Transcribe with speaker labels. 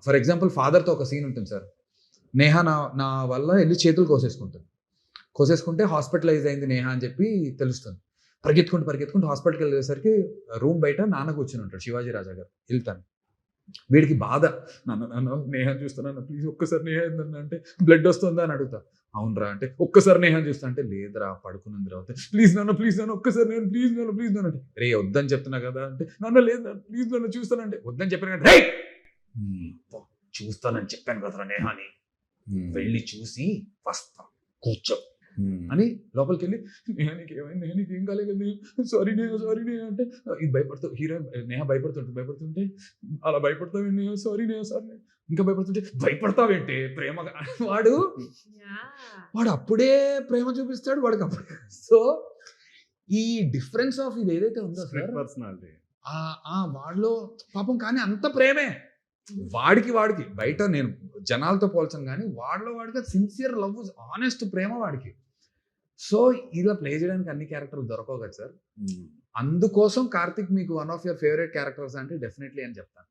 Speaker 1: For example ఫాదర్తో ఒక scene ఉంటుంది sir. Neha నా నా వల్ల వెళ్ళి చేతులు కోసేసుకుంటే హాస్పిటలైజ్ అయింది నేహ అని చెప్పి తెలుస్తుంది. పరిగెత్తుకుంటూ హాస్పిటల్కి వెళ్ళేసరికి రూమ్ బయట నాన్న కూర్చుని ఉంటాడు, శివాజీ రాజా గారు. వెళ్తాను, వీడికి బాధ, నాన్న నేహం చూస్తాను ప్లీజ్ ఒక్కసారి నేహ అంటే బ్లడ్ వస్తుందా అని అడుగుతా. అవునరా అంటే ఒక్కసారి నేహం చూస్తా అంటే లేదురా పడుకునిందిరా అవుతే ప్లీజ్ నాన్న ఒక్కసారి నేను ప్లీజ్ నాన్న అంటే రే వద్దని చెప్తున్నా కదా అంటే నాన్న లేదు నాన్న ప్లీజ్ నాన్న చూస్తానంటే వద్దని చెప్పాను రే చూస్తానని చెప్పాను కదరా నేహాని, వెళ్ళి చూసి వస్తా కూర్చో అని లోపలికి వెళ్ళి నేహానికి ఏమైంది, నేహానికి ఏం కాలేదు కదా సారీ నేహ అంటే ఇది భయపడుతూ హీరో నేహ భయపడుతుంటే అలా భయపడతావేంటి నేహ సారీ ఇంకా భయపడతావేంటి ప్రేమగా వాడు అప్పుడే ప్రేమ చూపిస్తాడు వాడికి అప్పుడే. సో ఈ డిఫరెన్స్ ఆఫ్ ఇది ఏదైతే ఉందో సార్
Speaker 2: పర్సనాలిటీ
Speaker 1: వాడిలో పాపం కానీ అంత ప్రేమే వాడికి బయట నేను జనాలతో పోల్చను కానీ వాడికి సిన్సియర్ లవ్, ఆనెస్ట్ ప్రేమ వాడికి. సో ఇలా ప్లే చేయడానికి అన్ని క్యారెక్టర్లు దొరకవు కదా సార్. అందుకోసం కార్తిక్ మీకు one of your favourite characters అంటే డెఫినెట్లీ అని చెప్తాను.